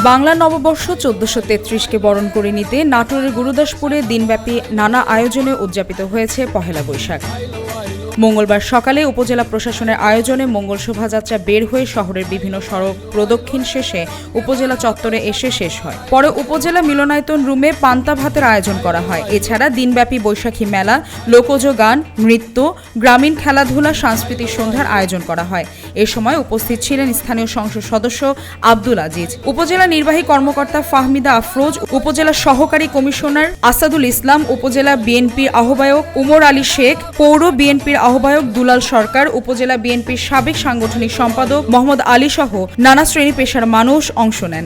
বাংলা নববর্ষ ১৪৩৩-কে বরণ করে নিতে নাটোরের গুরুদাসপুরে দিনব্যাপী নানা আয়োজনে উদযাপিত হয়েছে পহেলা বৈশাখ। মঙ্গলবার সকালে উপজেলা প্রশাসনের আয়োজনে মঙ্গল শোভাযাত্রা বের হয়ে শহরের বিভিন্ন সড়ক প্রদক্ষিণ শেষে উপজেলা চত্বরে এসে শেষ হয়। পরে উপজেলা মিলনায়তন রুমে পান্তা ভাতের আয়োজন করা হয়। এছাড়া দিনব্যাপী বৈশাখী মেলা, লোকজ গান, নৃত্য, গ্রামীণ খেলাধুলা, সাংস্কৃতিক সন্ধ্যার আয়োজন করা হয়। এ সময় উপস্থিত ছিলেন স্থানীয় সংসদ সদস্য আব্দুল আজিজ, উপজেলা নির্বাহী কর্মকর্তা ফাহমিদা আফরোজ, উপজেলা সহকারী কমিশনার আসাদুল ইসলাম, উপজেলা বিএনপির আহ্বায়ক উমর আলী শেখ, পৌর বিএনপির আহ্বায়ক দুলাল সরকার, উপজেলা বিএনপির সাবেক সাংগঠনিক সম্পাদক মোহাম্মদ আলী সহ নানা শ্রেণী পেশার মানুষ অংশ নেন।